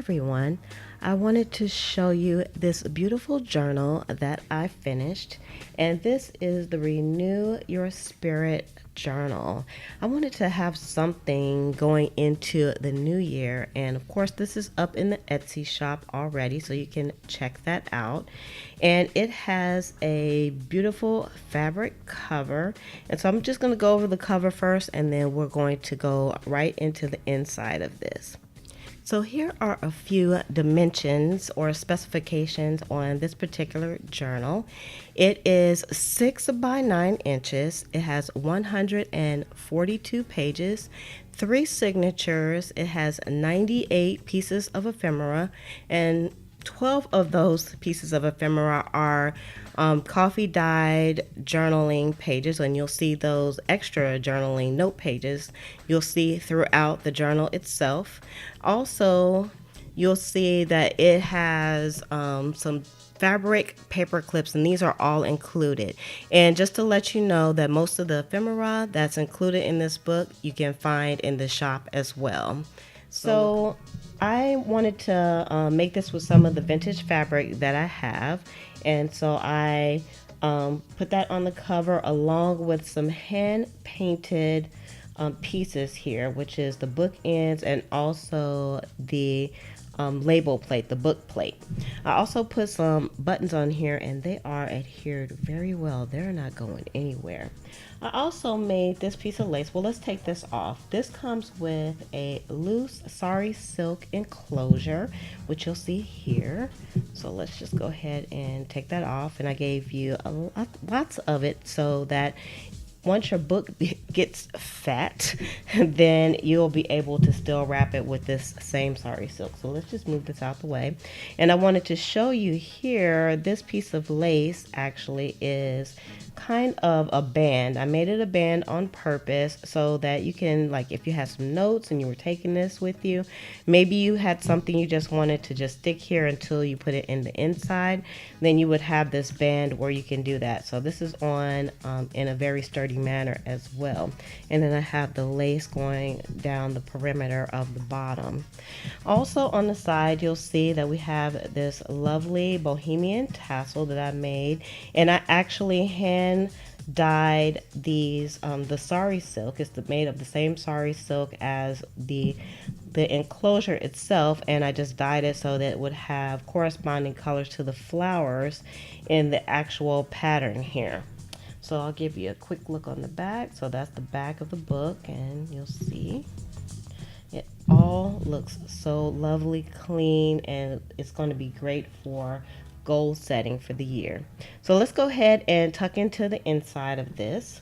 everyone. I wanted to show you this beautiful journal that I finished, and this is the Renew Your Spirit journal. I wanted to have something going into the new year, and of course this is up in the Etsy shop already, so you can check that out. And it has a beautiful fabric cover, and so I'm just going to go over the cover first, and then we're going to go right into the inside of this. So here are a few dimensions or specifications on this particular journal. It is 6 by 9 inches. It has 142 pages, 3 signatures. It has 98 pieces of ephemera, and 12 of those pieces of ephemera are coffee dyed journaling pages, and you'll see those extra journaling note pages you'll see throughout the journal itself. Also, you'll see that it has some fabric paper clips, and these are all included. And just to let you know that most of the ephemera that's included in this book you can find in the shop as well. So I wanted to make this with some of the vintage fabric that I have, and so I put that on the cover along with some hand painted pieces here, which is the bookends and also the label plate, the book plate. I also put some buttons on here, and they are adhered very well. They're not going anywhere. I also made this piece of lace. Well, let's take this off. This comes with a loose sari silk enclosure, which you'll see here. So let's just go ahead and take that off. And I gave you lots of it so that once your book gets fat, then you'll be able to still wrap it with this same sari silk. So let's just move this out the way. And I wanted to show you here, this piece of lace actually is kind of a band. I made it a band on purpose so that you can, like, if you had some notes and you were taking this with you, maybe you had something you just wanted to just stick here until you put it in the inside, then you would have this band where you can do that. So this is on in a very sturdy manner as well. And then I have the lace going down the perimeter of the bottom. Also on the side, you'll see that we have this lovely Bohemian tassel that I made, and I actually hand dyed these the sari silk. It's made of the same sari silk as the enclosure itself, and I just dyed it so that it would have corresponding colors to the flowers in the actual pattern here. So I'll give you a quick look on the back. So that's the back of the book, and you'll see it all looks so lovely, clean, and it's going to be great for goal setting for the year. So let's go ahead and tuck into the inside of this.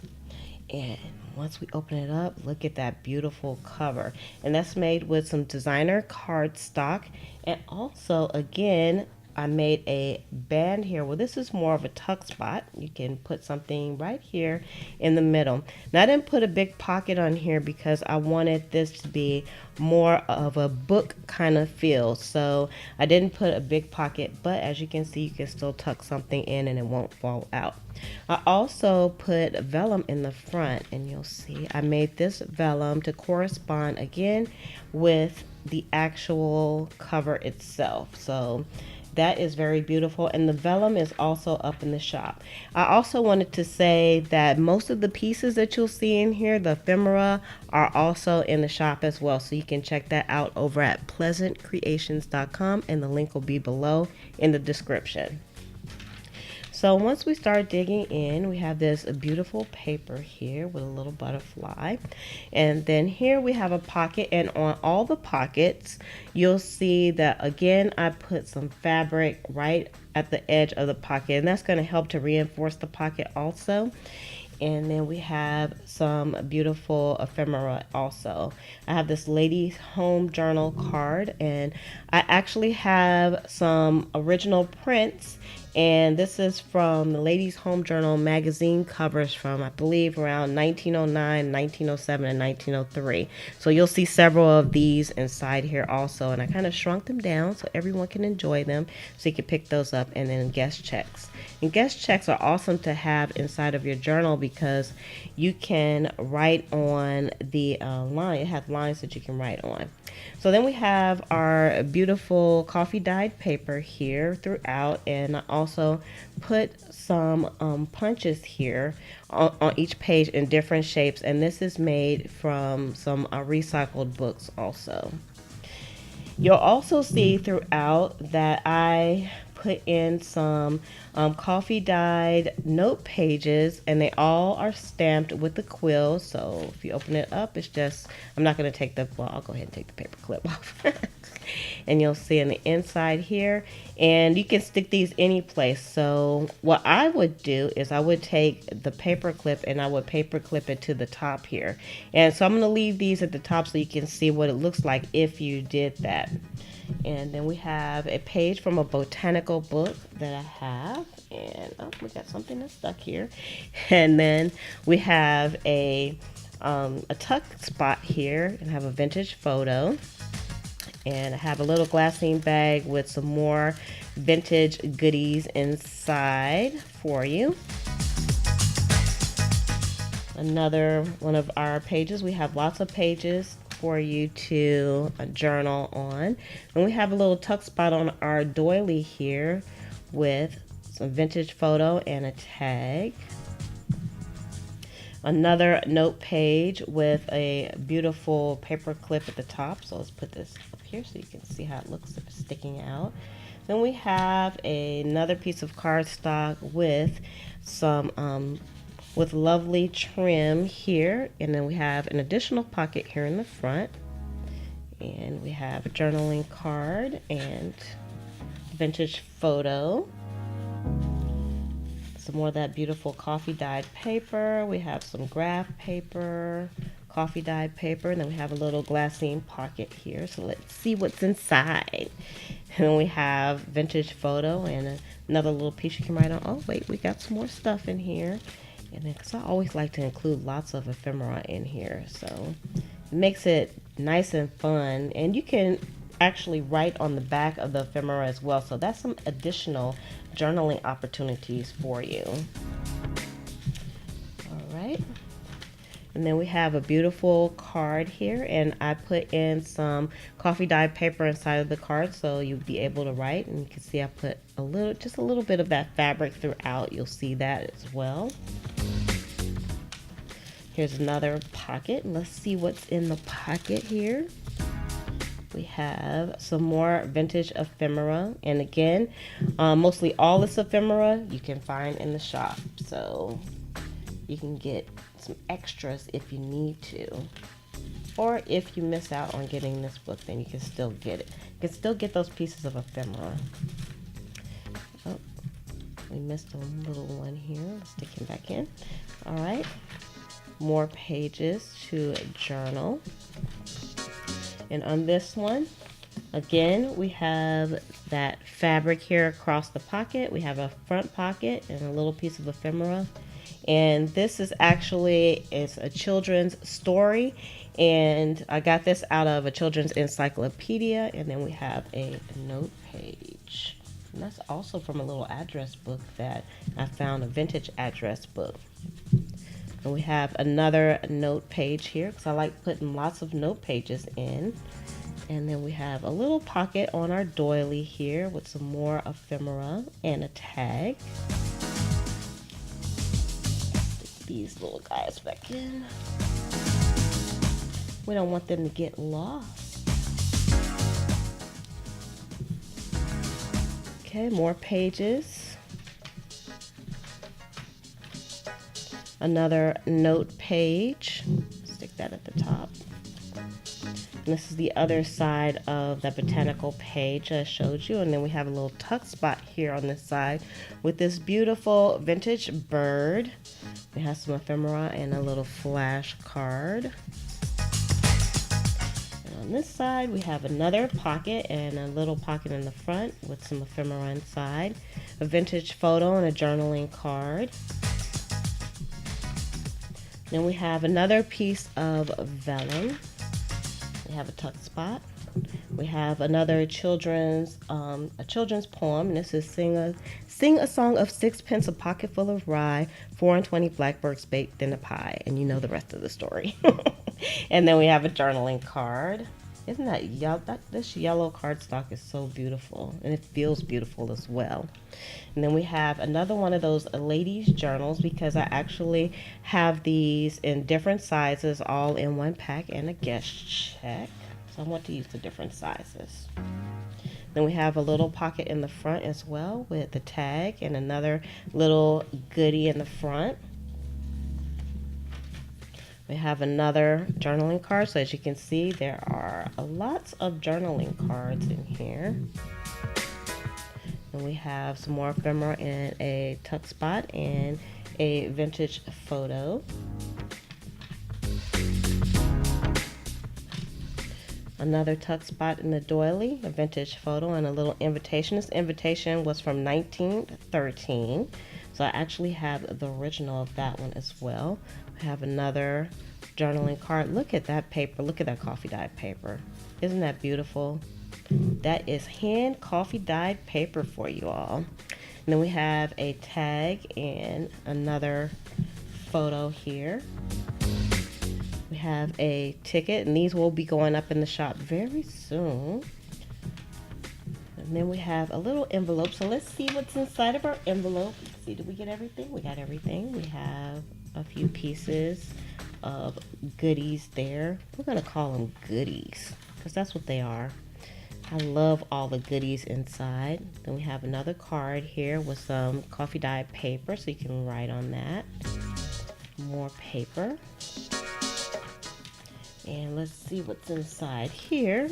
And once we open it up, look at that beautiful cover. And that's made with some designer cardstock. And also, again, I made a band here. Well, this is more of a tuck spot. You can put something right here in the middle. Now, I didn't put a big pocket on here because I wanted this to be more of a book kind of feel. So I didn't put a big pocket, but as you can see, you can still tuck something in and it won't fall out. I also put vellum in the front, and you'll see I made this vellum to correspond again with the actual cover itself. So that is very beautiful, and the vellum is also up in the shop. I also wanted to say that most of the pieces that you'll see in here, the ephemera, are also in the shop as well. So you can check that out over at pleasantcreations.com, and the link will be below in the description. So once we start digging in, we have this beautiful paper here with a little butterfly. And then here we have a pocket, and on all the pockets, you'll see that again, I put some fabric right at the edge of the pocket, and that's going to help to reinforce the pocket also. And then we have some beautiful ephemera also. I have this Ladies Home Journal card, and I actually have some original prints. And this is from the Ladies Home Journal magazine covers from, I believe, around 1909, 1907, and 1903. So you'll see several of these inside here also. And I kind of shrunk them down so everyone can enjoy them. So you can pick those up, and then guest checks. And guest checks are awesome to have inside of your journal because you can write on the line. It has lines that you can write on. So then we have our beautiful coffee dyed paper here throughout, and I also put some punches here on each page in different shapes, and this is made from some recycled books also. You'll also see throughout that I put in some coffee dyed note pages, and they all are stamped with the quill. So if you open it up, it's just, I'm not going to take the, well, I'll go ahead and take the paper clip off. And you'll see on the inside here, and you can stick these any place. So what I would do is I would take the paper clip and I would paper clip it to the top here. And so I'm going to leave these at the top so you can see what it looks like if you did that. And then we have a page from a botanical book that I have, and oh, we got something that's stuck here. And then we have a tuck spot here, and have a vintage photo. And I have a little glassine bag with some more vintage goodies inside for you. Another one of our pages. We have lots of pages for you to journal on. And we have a little tuck spot on our doily here with some vintage photo and a tag. Another note page with a beautiful paper clip at the top. So let's put this up here so you can see how it looks if it's sticking out. Then we have another piece of cardstock with some with lovely trim here, and then we have an additional pocket here in the front, and we have a journaling card and vintage photo. Some more of that beautiful coffee dyed paper. We have some graph paper, coffee dyed paper, and then we have a little glassine pocket here. So let's see what's inside. And then we have vintage photo and another little piece you can write on. Oh wait, we got some more stuff in here. And then, because I always like to include lots of ephemera in here, so it makes it nice and fun. And you can actually write on the back of the ephemera as well, so that's some additional journaling opportunities for you. All right, and then we have a beautiful card here, and I put in some coffee dyed paper inside of the card so you'll be able to write. And you can see I put just a little bit of that fabric throughout. You'll see that as well. Here's another pocket. Let's see what's in the pocket here. We have some more vintage ephemera, and again, mostly all this ephemera you can find in the shop, so you can get some extras if you need to, or if you miss out on getting this book, then you can still get it. You can still get those pieces of ephemera. Oh, we missed a little one here. Let's stick him back in. All right, more pages to journal. And on this one, again, we have that fabric here across the pocket. We have a front pocket and a little piece of ephemera. And this is actually, it's a children's story. And I got this out of a children's encyclopedia. And then we have a note page. And that's also from a little address book that I found, a vintage address book. And we have another note page here because I like putting lots of note pages in. And then we have a little pocket on our doily here with some more ephemera and a tag. Stick these little guys back in. We don't want them to get lost. Okay, more pages. Another note page, stick that at the top. And this is the other side of the botanical page I showed you. And then we have a little tuck spot here on this side with this beautiful vintage bird. We have some ephemera and a little flash card. And on this side, we have another pocket and a little pocket in the front with some ephemera inside, a vintage photo and a journaling card. Then we have another piece of vellum. We have a tuck spot. We have another children's a children's poem, and this is sing a song of sixpence, a pocket full of rye, 4 and 20 blackbirds baked in a pie, and you know the rest of the story. And then we have a journaling card. Isn't that yellow? This yellow cardstock is so beautiful, and it feels beautiful as well. And then we have another one of those ladies journals, because I actually have these in different sizes all in one pack and a guest check. So I want to use the different sizes. Then we have a little pocket in the front as well with the tag and another little goodie in the front. We have another journaling card. So as you can see, there are lots of journaling cards in here. And we have some more ephemera in a tuck spot and a vintage photo. Another tuck spot in the doily, a vintage photo, and a little invitation. This invitation was from 1913, so I actually have the original of that one as well. We have another journaling card. Look at that paper. Look at that coffee dyed paper. Isn't that beautiful? That is hand coffee dyed paper for you all. And then we have a tag and another photo here. We have a ticket, and these will be going up in the shop very soon. And then we have a little envelope. So let's see what's inside of our envelope. Let's see, did we get everything? We got everything. We have a few pieces of goodies there. We're going to call them goodies because that's what they are. I love all the goodies inside. Then we have another card here with some coffee dyed paper, so you can write on that. More paper. And let's see what's inside here.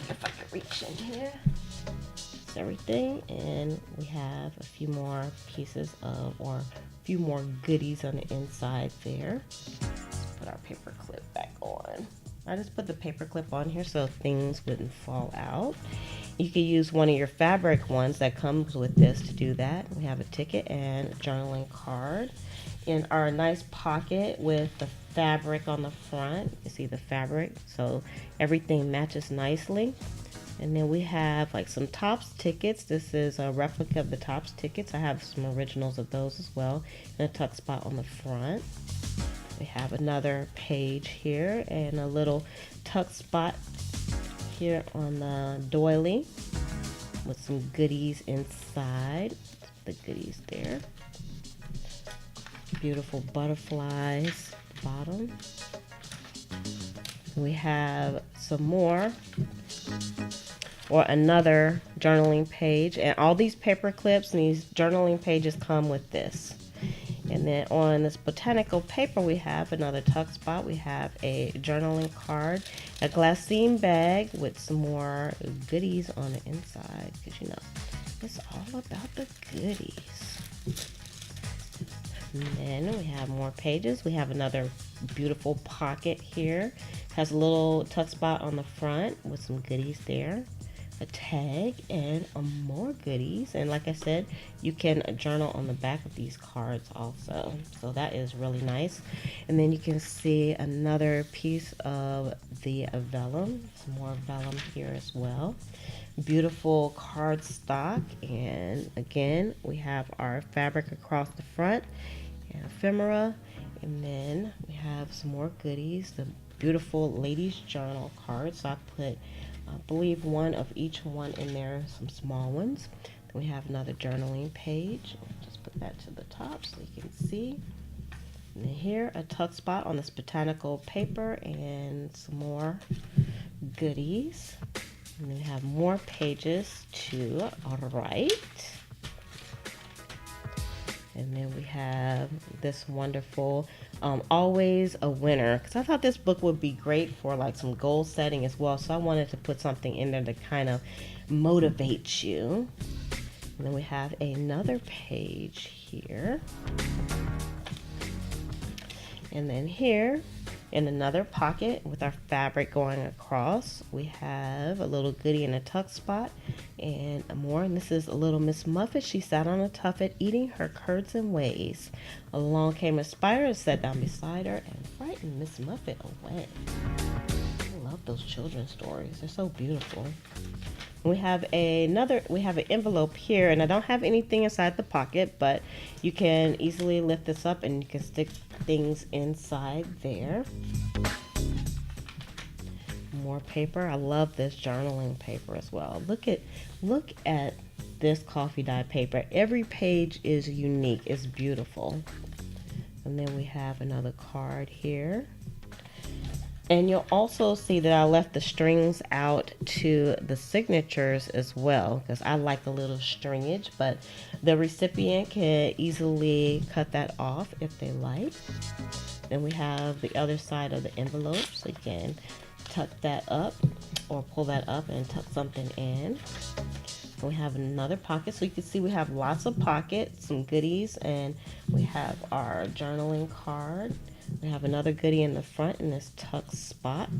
If I can reach in here. That's everything. And we have a few more pieces of, or a few more goodies on the inside there. Let's put our paper clip back on. I just put the paper clip on here so things wouldn't fall out. You can use one of your fabric ones that comes with this to do that. We have a ticket and a journaling card in our nice pocket with the fabric on the front. You see the fabric, so everything matches nicely. And then we have like some Topps tickets. This is a replica of the Topps tickets. I have some originals of those as well, and a tuck spot on the front. We have another page here and a little tuck spot here on the doily with some goodies inside. The goodies there. Beautiful butterflies at the bottom. We have some more, or another journaling page, and all these paper clips and these journaling pages come with this. And then on this botanical paper, we have another tuck spot. We have a journaling card, a glassine bag with some more goodies on the inside, because you know it's all about the goodies. And then we have more pages. We have another beautiful pocket here. Has a little tuck spot on the front with some goodies there. A tag and more goodies. And like I said, you can journal on the back of these cards also. So that is really nice. And then you can see another piece of the vellum. Some more vellum here as well. Beautiful cardstock. And again, we have our fabric across the front. And ephemera, and then we have some more goodies, the beautiful ladies journal cards. So I put, I believe, one of each one in there, some small ones. Then we have another journaling page. I'll just put that to the top so you can see. And then here, a tuck spot on this botanical paper and some more goodies. And then we have more pages to write. And then we have this wonderful Always a Winner, because I thought this book would be great for like some goal setting as well. So I wanted to put something in there to kind of motivate you. And then we have another page here. And then here in another pocket with our fabric going across, we have a little goodie in a tuck spot and more. And this is a little Miss Muffet. She sat on a tuffet eating her curds and whey. Along came a spider and sat down beside her and frightened Miss Muffet away. love those children's stories. They're so beautiful. We have an envelope here, and I don't have anything inside the pocket, but you can easily lift this up and you can stick things inside there. More paper. I love this journaling paper as well. Look at this coffee dye paper. Every page is unique. It's beautiful. And then we have another card here. And you'll also see that I left the strings out to the signatures as well, because I like a little stringage, but the recipient can easily cut that off if they like. Then we have the other side of the envelope, so you can tuck that up or pull that up and tuck something in. We have another pocket, so you can see we have lots of pockets, some goodies, and we have our journaling card. We have another goodie in the front in this tuck spot.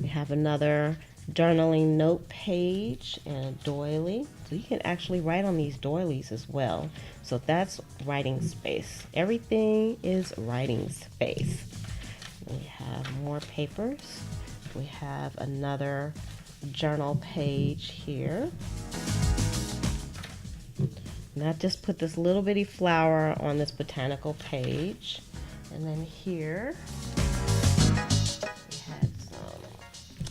We have another journaling note page and a doily. So you can actually write on these doilies as well. So that's writing space. Everything is writing space. We have more papers. We have another journal page here. And I just put this little bitty flower on this botanical page. And then here we had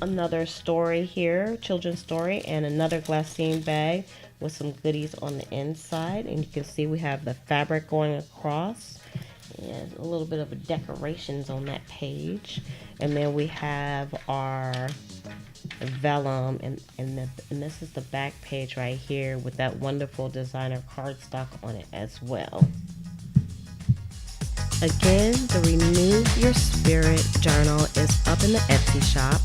another story here, children's story, and another glassine bag with some goodies on the inside. And you can see we have the fabric going across and a little bit of a decorations on that page. And then we have our vellum, and this is the back page right here with that wonderful designer cardstock on it as well. Again, the Renew Your Spirit journal is up in the Etsy shop,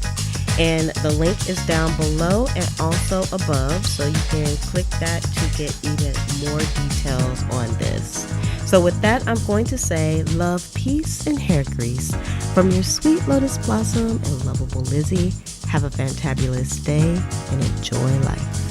and the link is down below and also above, so you can click that to get even more details on this. So with that, I'm going to say love, peace, and hair grease from your sweet Lotus Blossom and lovable Lizzie. Have a fantabulous day and enjoy life.